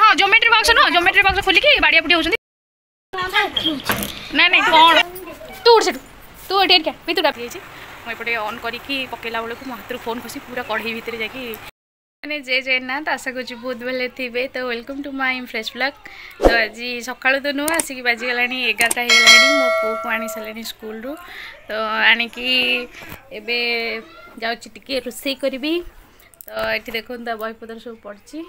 हाँ geometry box नुह geometry box खोलिकी बाड़िया बुटी होउछन ना नहीं कौन तू उठ सेठू तू एठी क्या भितर जाइए मुझे ऑन करके पकेला बेलू मो हाथ फोन खसी पूरा कढ़ई भितर जाकि मैंने जय जगन्नाथ आशा करूँ बहुत भले थे। तो welcome to my fresh blog. तो आज सका तो नुह आसिक बाजिगला 11टा हो मो पु को आनी सारे स्कूल रू तो आणिकी एबे जाऊँगी रोषे करी। तो ये देखो बहीपत्र सब पड़ी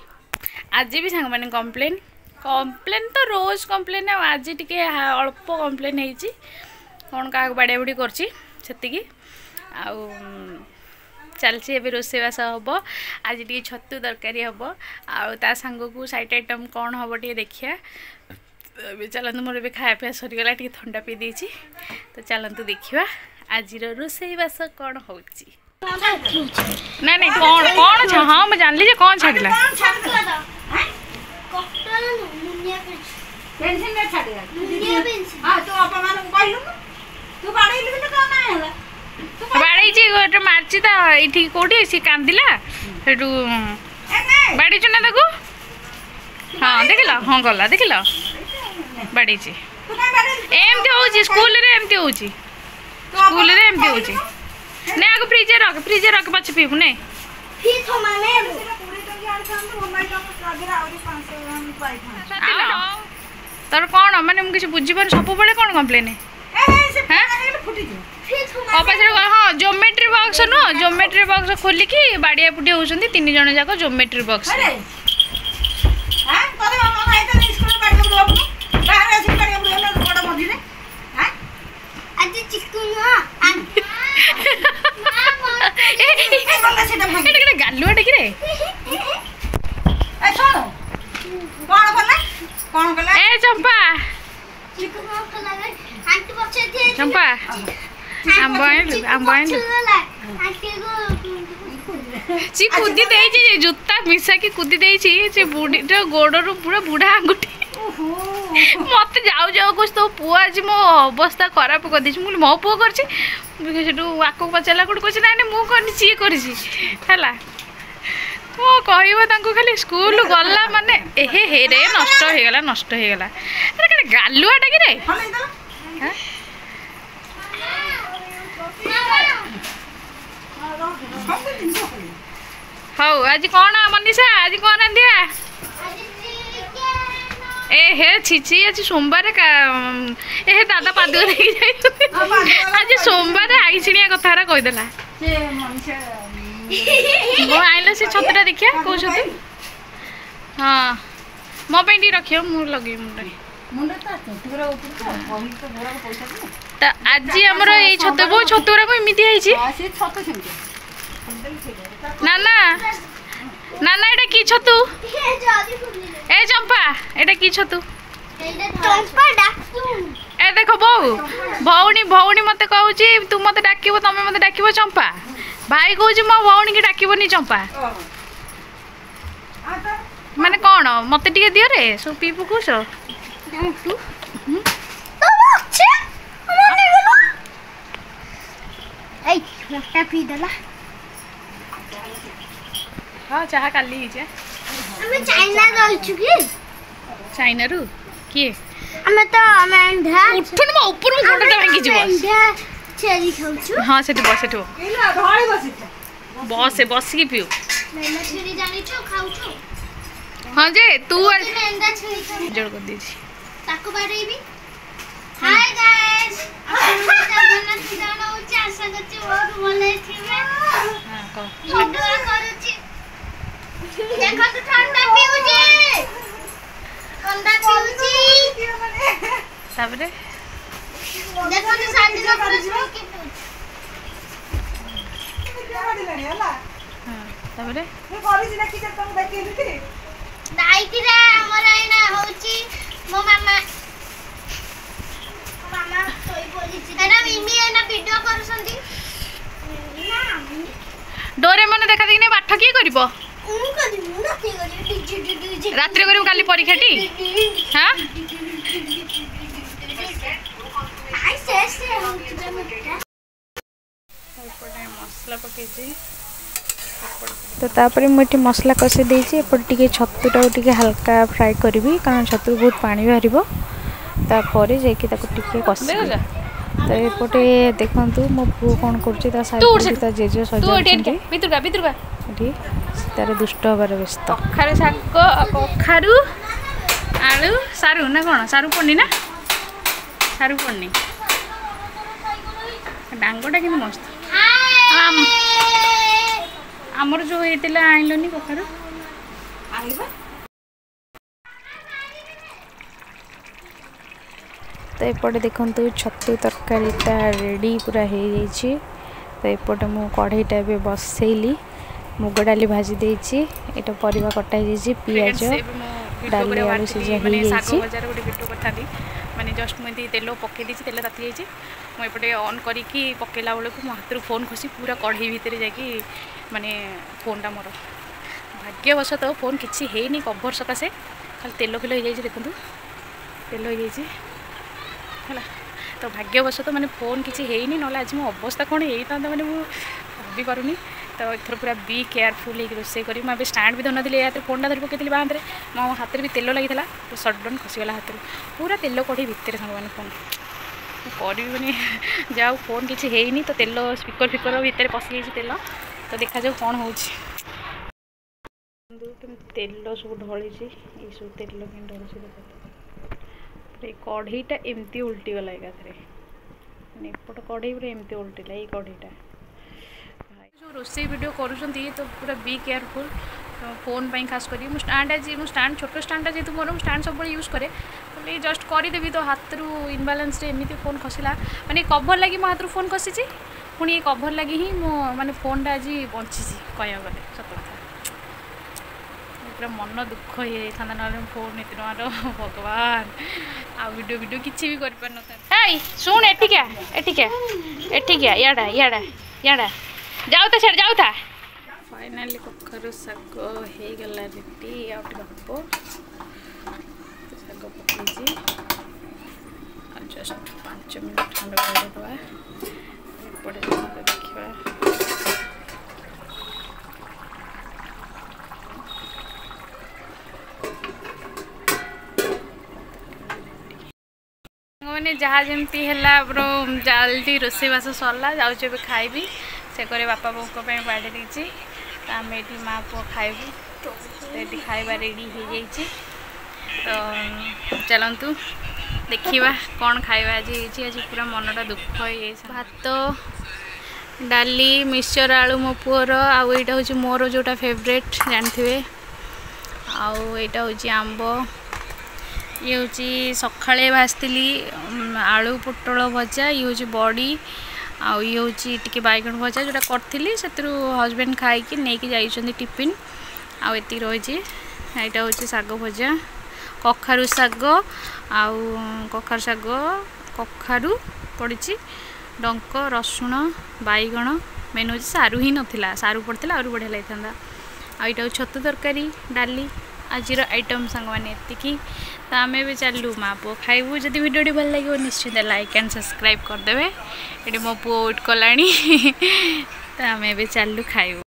आज भी सांग मैंने कम्प्लेन तो रोज कम्प्लेन आज टी अल्प कम्प्लेन होती कौन क्या बाड़िया बुड़ी करती चलती एवं रोषेबास हम आज टी छतु तरकारी हम आ सांग को साइड आइटम कौन हम टे देखिया। चलतु मोर खाया पीया सरीगला टी थंडा पी देती तो चलतु देखा आज रोषेबास कौन हो ना नहीं कौन कौन हाँ मैं जानली जे कौन छाड़ला बाड़ी गोटे मार्ची तो ये कौटी सी कांदिला सेठू बाड़ी ना ताकू हाँ देख ल हाँ गला देख ल बाड़ी एमती हो स्कूल रे एमती हो स्कूल रे एमती हो ने आगे फ्रिजे रख पछ पीबू ने तर कौन माने मुझे बुझीपार सब बड़े कौन कम्प्लेन हाँ ज्योमेट्री बॉक्स नुह ज्योमेट्री बॉक्स खोलिकी बाड़िया पुटी होउछंती 3 जण जाक ज्योमेट्री बॉक्स गालुआ टे कि ए चंपा चंपा आंब आइलु सी कूदी दे जूता मिसा की कूदी दे बुढ़ी गोड़ पूरा बुढ़ा आंगुठी मत जाऊ जाऊ कुछ तो पुआ आज मो अवस्था खराब कर दी मो पुआ कर आक पचारा कौट कह ना मुझे सी कर खाली स्कूल गला माने एहे हे रे नष्ट हो गला अरे गालुआटा कि रे हौ आज कौन मनीषा आज कौन रांधिया ए हे छिची आज सोमवार ए दादा पाद आज सोमवार आईछिया कथा कहीदेला मो आइल से छतटा देखिया कौ छतु हाँ मो पे रखियो मु लगे मुंडे तो आज आमर ये छतु को छतुरा को इमिति ना ना ना ना एटा की छतु ए चंपा एटा की छतु ए देखो भौणी भौणी मत कहूँ तू मत डाक तमें मत डाक चंपा भाई कहूँ मो भौणी की डाकनी चंपा माने कौन मत टे दियो रे सब पी पकुस हाँ चाह काली चाइना रु किए हाँ से बस बस की पीऊ हाँ जे तू जोड़ कर दीजिए हाय गाइस आशा करछि बहुत भले थिबे हां को दुआ करूछि देखो तो ठंडा पीउछि ताबरे देखो तो शादी का प्रश्न के हां ताबरे मैं कॉलेज ना की तुम देखि रे नाइटी रे हमरा एना होछि मो मामा डोरेमन देखा देखने पाठ किए कर रात्रि कर काली परीक्षा टी हाँ मसला पकई तो तापर मुझे मसला कषि देती एपटे छतुटा टे हल्का फ्राए करी कारण छतु बहुत पानी बाहर तापर जाकि कषि तो एपटे देखु मो पु कौन कर जेज सजा तार दुष्ट हबार व्यस्त कखारू शाग कखारू आलू सारू ना कौन सारू पड़नी ना सारू पड़नी डांगटा कि मस्त आमर जो होता आनलनी कखारू तो एपटे देखु छतु तरकारीटा रेडी पूरा हो जाइए तो एपटे मु कढ़ईटा भी बसैली मुग डाली भाजी देछि एटा परिवा कटा जाइए पियाज डाली आलू सिझा हो जाइए माने जस्ट मुझे तेल पकई दी तेल ताती जाइए मुझे ऑन करके पकेला बेलू मो हाथ फोन खसी पूरा कढ़ई भितर जाकि माने फोनटा मोर भाग्यवश तो फोन किसी है कभर सकाशे खाली तेल फिल हो जाइए देखो तेल हो जाइए है तो भाग्यवश तो माने फोन किसी है ना आज मो अवस्था कौन होता मैंने भाभी पारूनी तो एथर पूरा बी केयरफुल रोसे करी मुझे स्टाण्ड भी धरन या फोनटा धरी पकई बाँध में मो हाथ में भी तेल लगी तो सडन खसीगला हाथ पूरा तेल कढ़ी भितर सांग मैंने फोन करी मैंने जाओ फोन किसी है तो तेल स्पीकर फिकर भितर पशि जाइए तेल तो देखा जाओ कौन हो तेल सब ढली सब तेल ढली कढ़ईटा एमती उल्टी गला एकाथरे एपट कढ़ई पूरा एमती उल्टिला ये कढ़ईटा जो रोसे वीडियो करुँच तो पूरा बी केयरफुल फोन पर खास करी स्टाण्ड आज स्टाण्ड छोट स्टाण्डा जेहतु मोर स्टाण्ड सब यूज करे बोले जस्ट करदेवी तो हाथ रू इनबालान्स एमती फोन खसला माने कभर लगी मो हाथ फोन खसी पुणी ये कभर लगी ही मो माने फोनटा आज बची कह गले सत कथा पूरा मन दुख हो जाता ना फोन एत टमार भगवान आ वीडियो वीडियो किसी भी कर शुण एठिका याडा याडा याडा जाऊ था छड़ जाऊ था फाइनली कखारू शाग हो गला रेडी आउ शाग पकई जस्ट 5 मिनट खंड करदे एपटे देखा मैंने जहाँ जमी है जल्दी रोसईबास सरला जाऊँ खाइबी से करे बापा बोक बाड़े देती तो आम ये माँ पुआ खाइबू तो ये खाଇବା रेडी हो जाइए तो चलतु देखा कौन खाଇବା आज आज पूरा मनटा दुख हो भात डाली मिक्सचर आलू मो पुअर आईटा हूँ मोर जोटा फेवरेट जानते आईटा हूँ आंब ये हूँ सकाଳେ भाजती आलू पोटल भजा ये हूँ बड़ी आउ ये हूँ टी बैगन भजा जोटा करी से हजबैंड खाई नहीं जाइए टिफिन आउ ये रही यहाँ हूँ शाग भजा कखारू शाग आउ कखारू शाग कखारू पड़ी डंक रसुण बैगण मेन हूँ सारू ही नाला सारू पड़ता आहुरी बढ़िया लगी था आईटा हूँ छतु तरकारी डाली आज आइटम सांग मैंने एतिकी तो आम भी चलू माँ पुआ खाइबू जब वीडियो भल लगे निश्चित लाइक एंड सब्सक्राइब करदे ये मो पुआ वेट कला तो आम भी चलू खाइबू।